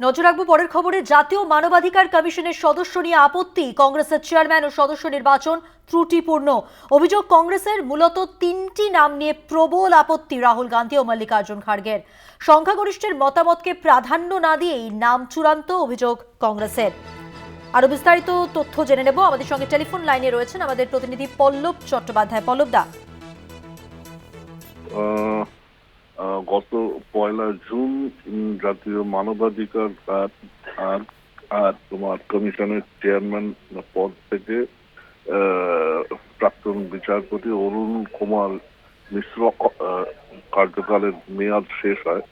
নজর রাখবো পরের খবরে। জাতীয় মানবাধিকার কমিশনের সদস্য নিয়ে আপত্তি, কংগ্রেসের চেয়ারম্যান ও সদস্য নির্বাচন ত্রুটিপূর্ণ। অভিযোগ, কংগ্রেসের মূলত তিনটি নাম নিয়ে প্রবল আপত্তি রাহুল গান্ধী ও মল্লিকার্জুন খাড়গের। সংখ্যাগরিষ্ঠের মতামতকে প্রাধান্য না দিয়েই নাম চূড়ান্ত, অভিযোগ কংগ্রেসের। আরো বিস্তারিত তথ্য জেনে নেব। আমাদের সঙ্গে টেলিফোন লাইনে রয়েছেন আমাদের প্রতিনিধি পল্লব চট্টোপাধ্যায়। পল্লব দা, গত 1 জুন জাতীয় মানবাধিকার তোমার কমিশনের চেয়ারম্যান পদ থেকে প্রাক্তন বিচারপতি অরুণ কুমার মিশ্র কার্যকালের মেয়াদ শেষ হয়।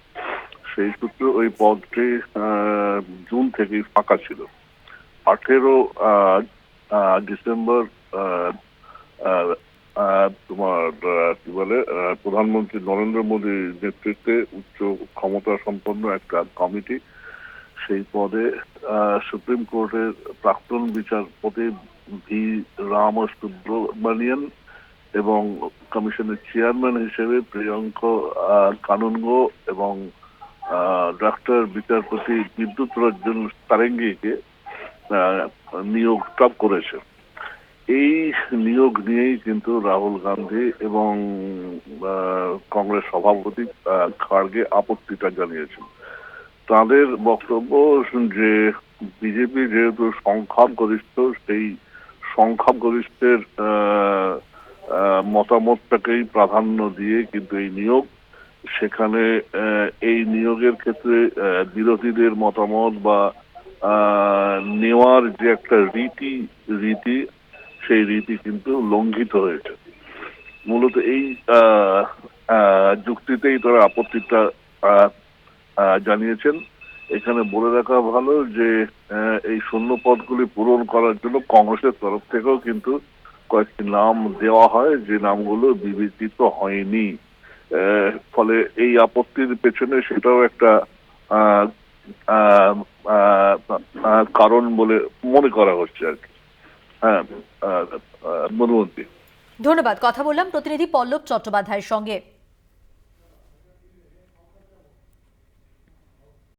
সেই সূত্রে ওই পদটি জুন থেকেই ফাঁকা ছিল। 18 ডিসেম্বর তোমার কি বলে প্রধানমন্ত্রী নরেন্দ্র মোদীর নেতৃত্বে উচ্চ ক্ষমতা সম্পন্ন একটা কমিটি সেই পদে সুপ্রিম কোর্টের প্রাক্তন বিচারপতি ভি রাম সুব্রমণিয়ন এবং কমিশনের চেয়ারম্যান হিসেবে প্রিয়ঙ্ক কানুনগো এবং ডক্টর বিচারপতি বিদ্যুৎ রঞ্জন সারেঙ্গিকে নিয়োগটা করেছে। এই নিয়োগ নিয়েই কিন্তু রাহুল গান্ধী এবং কংগ্রেস সভাপতি খাড়গে আপত্তিটা জানিয়েছেন। তাদের বক্তব্য যে বিজেপি যেহেতু সংখ্যাগরিষ্ঠ, সেই সংখ্যাগরিষ্ঠের মতামতটাকেই প্রাধান্য দিয়ে কিন্তু এই নিয়োগ, সেখানে এই নিয়োগের ক্ষেত্রে বিরোধীদের মতামত বা নেওয়ার যে একটা রীতি সেই রীতি কিন্তু লঙ্ঘিত হয়েছে। মূলত এই যুক্তিতেই তারা আপত্তিটা জানিয়েছেন। এখানে বলে রাখা ভালো যে এই শূন্য পদগুলি পূরণ করার জন্য কংগ্রেসের তরফ থেকেও কিন্তু কয়েকটি নাম দেওয়া হয়, যে নামগুলো বিবেচিত হয়নি। ফলে এই আপত্তির পেছনে সেটাও একটা কারণ বলে মনে করা হচ্ছে আর কি। হ্যাঁ, মনুমন্ত্রী। ধন্যবাদ। কথা বললাম প্রতিনিধি পল্লব চট্টোপাধ্যায়ের সঙ্গে।